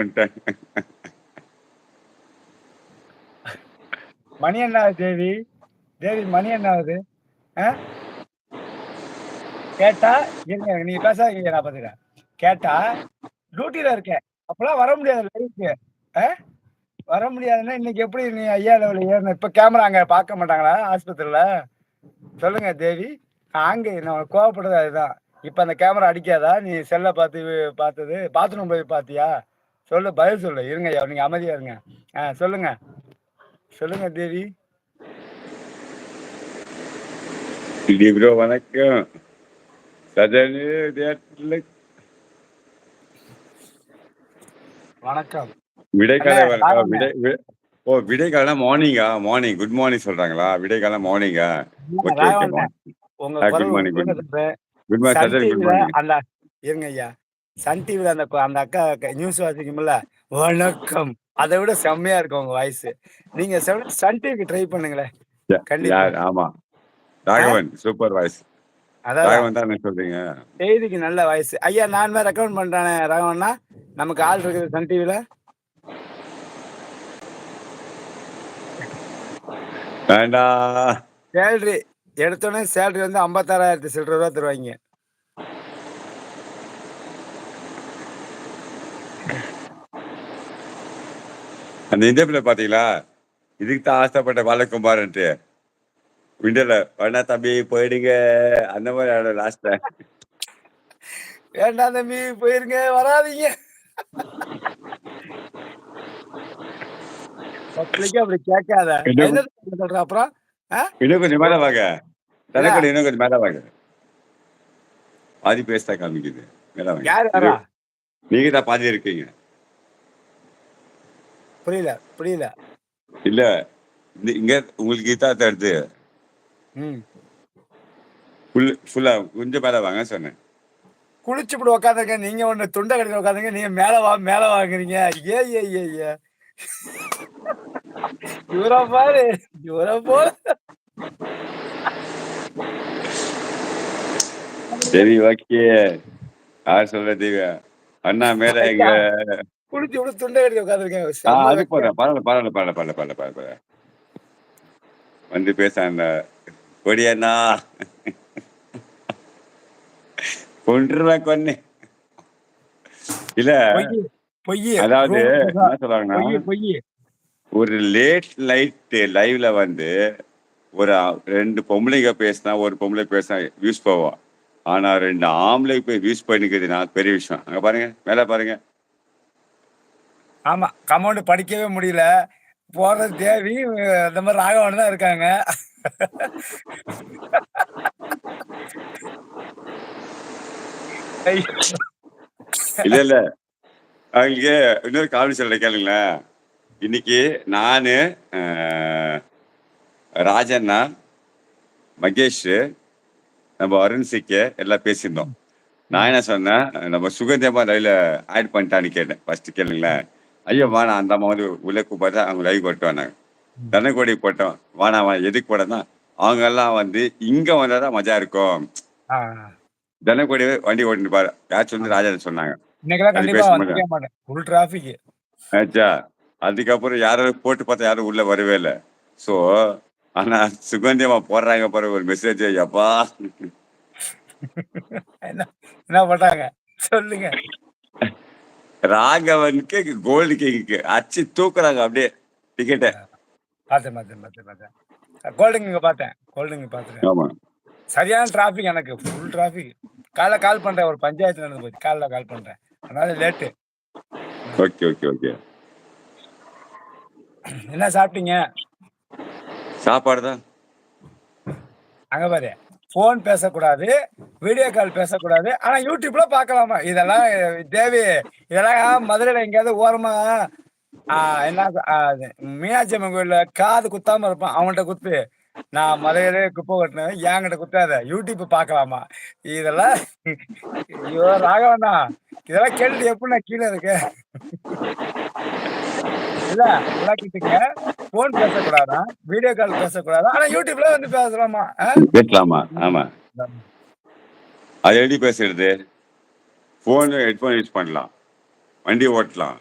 வந்துட்டாங்க. மணி என்ன ஆகுது தேவி? தேவி மணி என்ன ஆகுது? கேட்டா இருங்க, நீங்க பேசாதீங்க, நான் பாத்துக்கிறேன். கேட்டா டியூட்டில இருக்கேன். அப்பலாம் வர முடியாது லைவ்க்கு. அ வர முடியாதுன்னா இன்னைக்கு எப்படி நீ ஐயா லெவல் ஏறணும்? இப்ப கேமரா அங்க பார்க்க மாட்டாங்களா ஆஸ்பத்திரியில? சொல்லுங்க தேவி. அங்க நான் கோவப்படுறது அதுதான். இப்ப அந்த கேமரா அடிக்காதா? நீ செல்ல பார்த்து பார்த்தது? பாத்ரூம் போய் பார்த்தியா? சொல்லு, பதில் சொல்லு. இருங்க ஐயா, நீங்க அமைதியா இருங்க. சொல்லுங்க. சொல்லுங்க தேவி. ப்ரோ வணக்கம். சஜனு வணக்கம். விடைக்கால ராகவண்ணே. விடைக்கால மார்னிங்கா? மார்னிங் குட் மார்னிங் சொல்றாங்களா? விடைக்கால மார்னிங்கா? Okay okay. ராகவண்ணே, உங்க குட் குரல் morning good morning good morning Sun Sajan good டிவில மார்னிங். அந்த இருங்க ஐயா, சன் டிவில அந்த அக்கா நியூஸ் வாசிக்கும்ல, வணக்கம், அதை விட செம்மையா இருக்கும் உங்க வாய்ஸ். நீங்க சன் டிவிக்கு ட்ரை பண்ணுங்களேன். கண்டிப்பா. ஆமா, ராகவன் சூப்பர் வாய்ஸ். அதான் ராகவன் தான் சொல்றீங்க. செய்திக்கு நல்ல வாய்ஸ் ஐயா. நான் ரெக்கமெண்ட் பண்றேன் ராகவன்னா. நமக்கு ஆள் இருக்குது சன் டிவில. வேண்டா. சேலரி எடுத்தோடனே சேலரி வந்து 56,000 சில்லற ரூபா தருவாங்க. அந்த இந்தியாவில் பாத்தீங்களா? இதுக்கு தான் ஆசைப்பட்ட பாலகுமார்ன்ட்டு விண்டல வேணா தம்பி போயிடுங்க அந்த மாதிரி லாஸ்ட்ல. வேண்டாம் தம்பி போயிருங்க, வராதீங்க. அப்படி கேட்காத. என்ன சொல்ற அப்புறம்? இன்னும் கொஞ்சம் மேல வாங்க. தலைக்கொடி இன்னும் கொஞ்சம் மேல வாங்க. பாதி பேச காமிக்குது. மேல வாங்க. யாரு வரா? நீங்க தான் பாதி இருக்கீங்க. புரியல புரியல. இல்ல இங்க உங்களுக்கு இதா தருது. ஃபுல்லா கொஞ்சம் மேல வாங்க சொன்னேன். குளிச்சுப்படி உட்காந்துருக்க நீங்க ஒண்ணு துண்டை கடையில் உட்காந்துங்க. நீங்க மேல வாங்குறீங்க. ஏ இவரா பாரு, இவரா போல. சரி ஓகே. யார் சொல்றது? அண்ணா மேல எங்க குளிச்சு விட துண்டை கடையில் உட்காந்துருக்கேன். அது போதும். பரவாயில்ல. வந்து பேச அந்த கொடியண்ணா கொன்றுவேன் கொன்னு. இல்ல அதாவது என்ன சொல்றாங்கன்னா, ஒரு லேட் லைட் லைவ்ல வந்து ஒரு 2 பொம்பளைங்க பேசினா, ஒரு பொம்பளை பேசினா வியூஸ் போவோம். ஆனா 2 ஆம்பளை போய் வியூஸ் பண்ணிக்கிறதுனா பெரிய விஷயம். அங்க பாருங்க, மேல பாருங்க. ஆமா, கமெண்ட் படிக்கவே முடியல. போறது தேவி, இந்த மாதிரி ராகவன் தான் இருக்காங்க. இல்ல அவங்களுக்கு இன்னொரு காமெடி சொல்ல கேளுங்களேன். இன்னைக்கு நானு ராஜண்ணா, மகேஷ், நம்ம அருண் சிக்கே எல்லாம் பேசியிருந்தோம். நான் என்ன சொன்னேன், நம்ம சுகந்தியமா லைவ்ல ஆட் பண்ணிட்டான்னு கேட்டேன். ஃபர்ஸ்ட் கேளுங்களேன். ஐயோ வாணா, அந்த அம்மா வந்து உள்ள கூப்பிட்டா அவங்க லைவ் போட்டோம். நாங்க தனக்கோடி போட்டோம். வாணா எதுக்கு போட்டோம்னா, அவங்க எல்லாம் வந்து இங்க வந்தாதான் மஜா இருக்கும். தனக்கோடி வண்டி ஓட்டிட்டு பாரு. யாச்சும் வந்து ராஜா சொன்னாங்க. ஆச்சா, அதுக்கப்புறம் யாரும் போட்டு பார்த்தா யாரும் உள்ள வரவே இல்லை. சோ ஆனா சுகந்தியமா போடுறாங்க பாரு ஒரு மெசேஜ். அப்பா என்ன பண்றாங்க சொல்லுங்க. ராகவனுக்கு கோல்டு கிங்க்கு அச்சு தூக்குறாங்க அப்படியே டிக்கெட்டை. பார்த்தேன். கோல்டுங்க பார்த்தேன். ஆமா, சரியான டிராபிக். எனக்கு ஃபுல் டிராபிக். காலைல கால் பண்றேன். ஒரு பஞ்சாயத்து நடந்து போச்சு. காலைல கால் பண்றேன். அதனால லேட்டு. ஓகே. என்ன சாப்பிட்டீங்க? சாப்பாடு தான். அங்க பாரு, போன் பேசக்கூடாது, வீடியோ கால் பேசக்கூடாது, ஆனா யூடியூப்ல பாக்கலாமா? இதெல்லாம் தேவி, இதெல்லாம் மதுரையில எங்கேயாவது ஓரமா என்ன மீனாட்சி அம்மன் கோயில்ல காது குத்தாம இருப்பான், அவன்கிட்ட குத்து. நான் மதுரையிலே குப்பை கொட்டினேன், என்கிட்ட குத்தாத, யூடியூப் பாக்கலாமா? இதெல்லாம் ஐயோ ராகவண்ணா, இதெல்லாம் கேட்டுட்டு எப்படி நான் கீழே இருக்கேன்? இல்ல நல்லா கேட்டுங்க. போன் பேசக்கூடாதா, வீடியோ கால் பேசக்கூடாதா, ஆனா யூடியூப்ல வந்து பேசலாமா? பேசலாமா? ஆமா. அது எப்படி பேசுறது? போன் ஹெட்போன் யூஸ் பண்ணலாம், வண்டி ஓட்டலாம்,